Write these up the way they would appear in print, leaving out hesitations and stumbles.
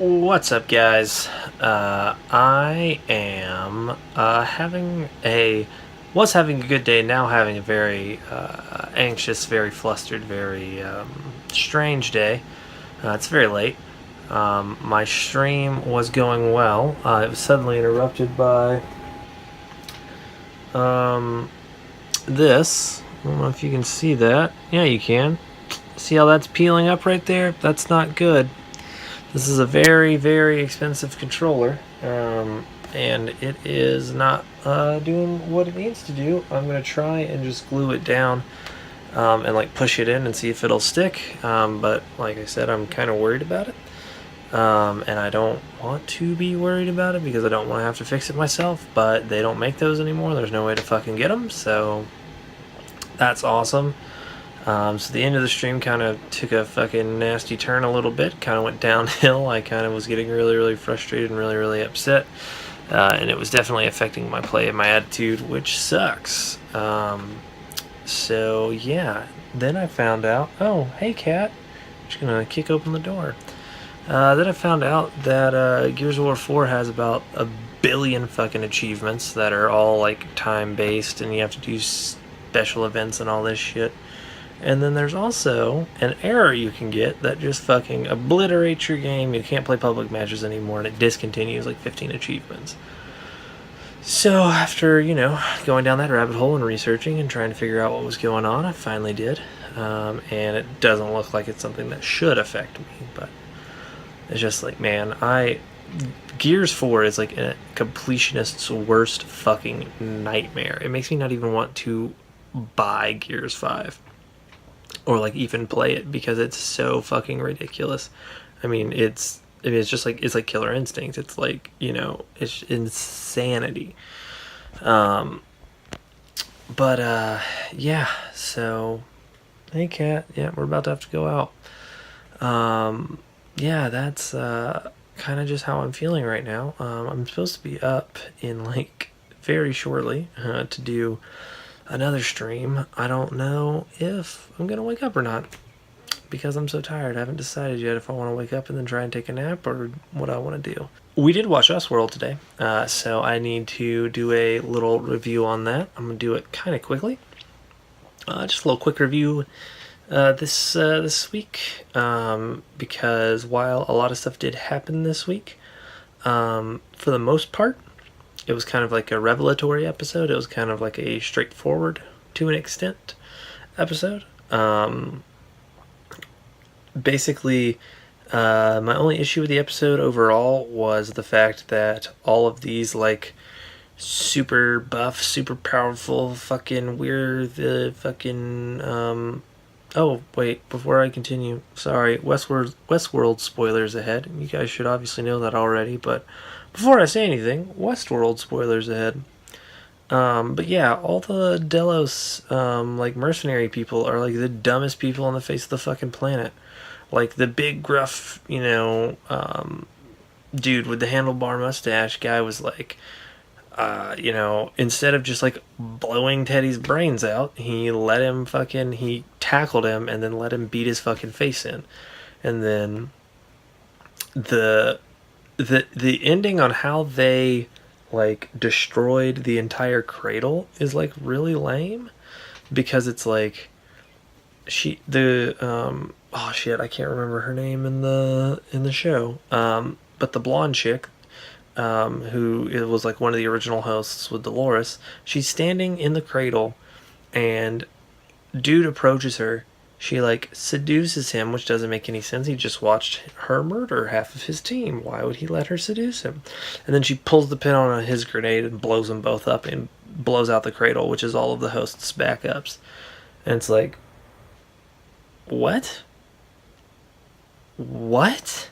What's up, guys? I am was having a good day, now having a very anxious, very flustered, very strange day. It's very late. My stream was going well. It was suddenly interrupted by this. I don't know if you can see that. Yeah, you can. See how that's peeling up right there? That's not good. This is a very, very expensive controller, and it is not doing what it needs to do. I'm going to try and just glue it down and like push it in and see if it'll stick, but like I said, I'm kind of worried about it, and I don't want to be worried about it because I don't want to have to fix it myself, but they don't make those anymore. There's no way to fucking get them, so that's awesome. So the end of the stream kind of took a fucking nasty turn a little bit, kind of went downhill. I kind of was getting really, really frustrated and really, really upset, and it was definitely affecting my play and my attitude, which sucks. So yeah, then I found out, oh, hey cat, I'm just gonna kick open the door. Then I found out that Gears of War 4 has about 1 billion fucking achievements that are all like time-based, and you have to do special events and all this shit. And then there's also an error you can get that just fucking obliterates your game. You can't play public matches anymore, and it discontinues like 15 achievements. So after, going down that rabbit hole and researching and trying to figure out what was going on, I finally did. And it doesn't look like it's something that should affect me, but it's just like, man, Gears 4 is like a completionist's worst fucking nightmare. It makes me not even want to buy Gears 5. Or like even play it because it's so fucking ridiculous. I mean, it's just like, it's like Killer Instinct. It's like, it's insanity. Yeah. So, hey cat. Yeah, we're about to have to go out. Yeah, that's kind of just how I'm feeling right now. I'm supposed to be up in like very shortly to do another stream. I don't know if I'm gonna wake up or not because I'm so tired. I haven't decided yet if I want to wake up and then try and take a nap or what I want to do. We did watch Westworld today, so I need to do a little review on that. I'm gonna do it kind of quickly. Just a little quick review this week, because while a lot of stuff did happen this week, for the most part, it was kind of like a revelatory episode. It was kind of like a straightforward, to an extent, episode. Basically, my only issue with the episode overall was the fact that all of these, like, super buff, super powerful fucking, we're the fucking, oh, wait, before I continue, sorry, Westworld spoilers ahead. You guys should obviously know that already, but before I say anything, Westworld spoilers ahead. But yeah, all the Delos, like, mercenary people are, like, the dumbest people on the face of the fucking planet. Like, the big, gruff, dude with the handlebar mustache guy was like, instead of just, like, blowing Teddy's brains out, he tackled him and then let him beat his fucking face in. And then the ending on how they, like, destroyed the entire cradle is, like, really lame, because it's like, oh shit, I can't remember her name in the show, but the blonde chick, who it was like one of the original hosts with Dolores, she's standing in the cradle, and dude approaches her. She, like, seduces him, which doesn't make any sense. He just watched her murder half of his team. Why would he let her seduce him? And then she pulls the pin on his grenade and blows them both up and blows out the cradle, which is all of the host's backups. And it's like, what? What?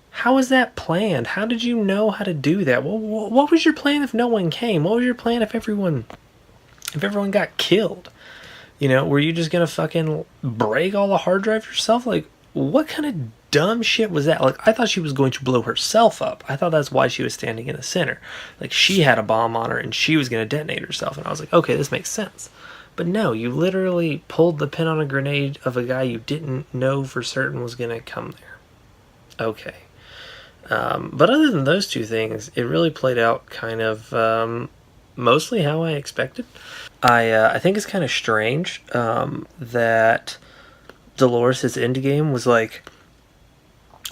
How is that planned? How did you know how to do that? What was your plan if no one came? What was your plan if everyone got killed? Were you just gonna fucking break all the hard drive yourself? Like, what kind of dumb shit was that? Like, I thought she was going to blow herself up. I thought that's why she was standing in the center. Like, she had a bomb on her and she was gonna detonate herself. And I was like, okay, this makes sense. But no, you literally pulled the pin on a grenade of a guy you didn't know for certain was gonna come there. Okay. But other than those two things, it really played out kind of mostly how I expected. I think it's kind of strange that Dolores' endgame was like,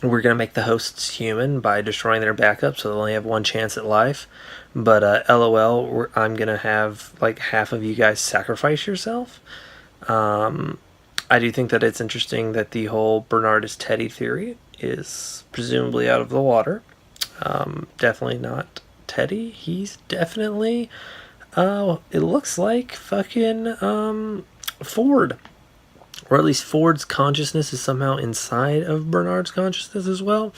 we're going to make the hosts human by destroying their backup so they'll only have one chance at life. But LOL, I'm going to have like half of you guys sacrifice yourself. I do think that it's interesting that the whole Bernard is Teddy theory is presumably out of the water. Definitely not Teddy. He's definitely, it looks like fucking Ford. Or at least Ford's consciousness is somehow inside of Bernard's consciousness as well.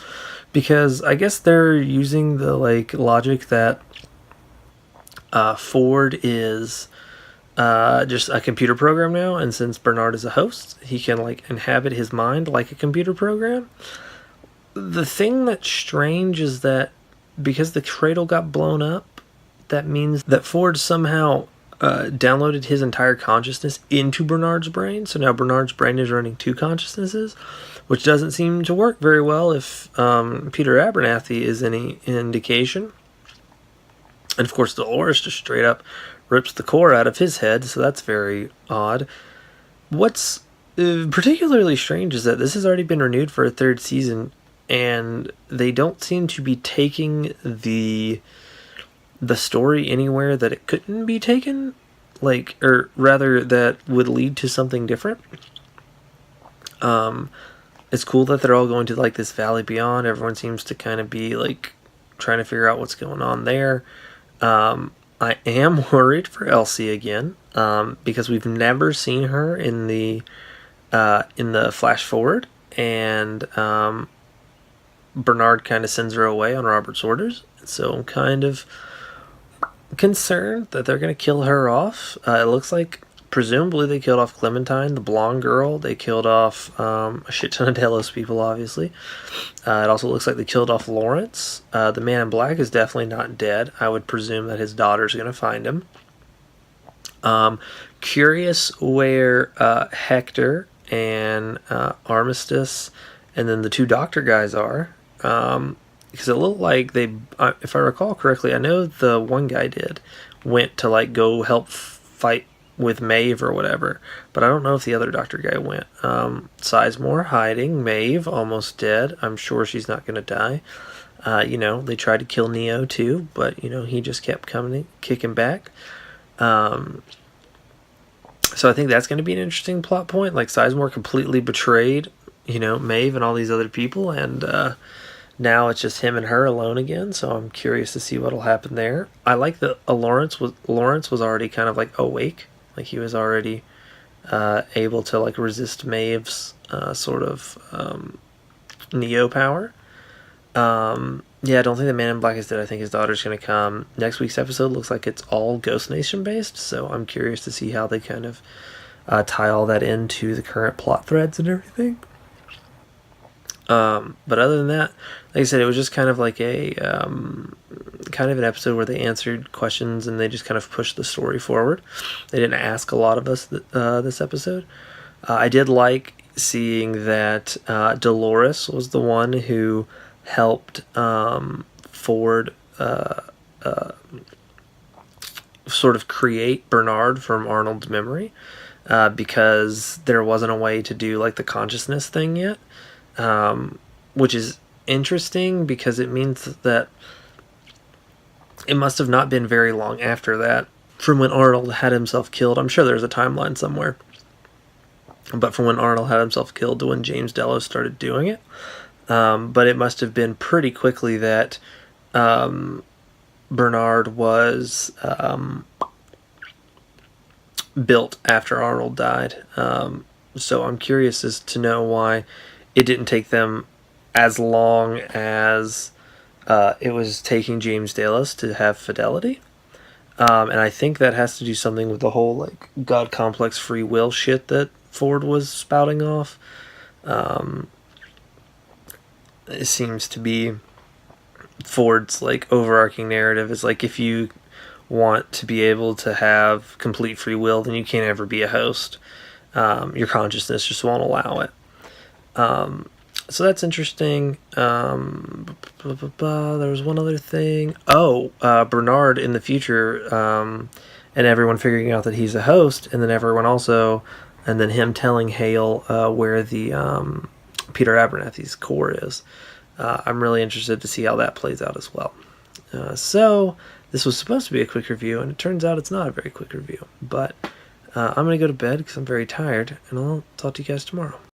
Because I guess they're using the like logic that Ford is just a computer program now, and since Bernard is a host, he can like inhabit his mind like a computer program. The thing that's strange is that because the cradle got blown up, that means that Ford somehow downloaded his entire consciousness into Bernard's brain. So now Bernard's brain is running two consciousnesses, which doesn't seem to work very well if Peter Abernathy is any indication. And of course, Dolores just straight up rips the core out of his head, so that's very odd. What's particularly strange is that this has already been renewed for a third season, and they don't seem to be taking the story anywhere that it couldn't be taken, like, or rather that would lead to something different. It's cool that they're all going to like this Valley Beyond. Everyone seems to kind of be like trying to figure out what's going on there. I am worried for Elsie again, because we've never seen her in the flash forward, and Bernard kind of sends her away on Robert's orders. So I'm kind of concerned that they're going to kill her off. It looks like presumably they killed off Clementine, the blonde girl. They killed off a shit ton of Delos people, obviously. It also looks like they killed off Lawrence. The man in black is definitely not dead. I would presume that his daughter's going to find him. Curious where Hector and Armistice and then the two doctor guys are. Because it looked like they, if I recall correctly, I know the one guy went to like go help fight with Maeve or whatever, but I don't know if the other doctor guy went. Sizemore hiding, Maeve almost dead. I'm sure she's not going to die. They tried to kill Neo too, but he just kept kicking back. So I think that's going to be an interesting plot point. Like Sizemore completely betrayed, Maeve and all these other people, and now it's just him and her alone again, so I'm curious to see what'll happen there. I like that Lawrence was already kind of like awake, like he was already able to like resist Maeve's sort of Neo power. Yeah, I don't think the Man in Black is dead. I think his daughter's going to come. Next week's episode looks like it's all Ghost Nation based, so I'm curious to see how they kind of tie all that into the current plot threads and everything. But other than that, like I said, it was just kind of like a kind of an episode where they answered questions and they just kind of pushed the story forward. They didn't ask a lot of us this episode. I did like seeing that Dolores was the one who helped Ford sort of create Bernard from Arnold's memory, because there wasn't a way to do like the consciousness thing yet. Which is interesting because it means that it must have not been very long after that from when Arnold had himself killed. I'm sure there's a timeline somewhere, but from when Arnold had himself killed to when James Delos started doing it. But it must have been pretty quickly that Bernard was built after Arnold died. So I'm curious as to know why it didn't take them as long as it was taking James Delos to have fidelity. And I think that has to do something with the whole like God complex free will shit that Ford was spouting off. It seems to be Ford's like overarching narrative is like, if you want to be able to have complete free will, then you can't ever be a host. Your consciousness just won't allow it. So that's interesting. There was one other thing. Oh, Bernard in the future, and everyone figuring out that he's a host, and then everyone also, and then him telling Hale where the Peter Abernathy's core is. I'm really interested to see how that plays out as well. So this was supposed to be a quick review, and it turns out it's not a very quick review. But I'm going to go to bed because I'm very tired, and I'll talk to you guys tomorrow.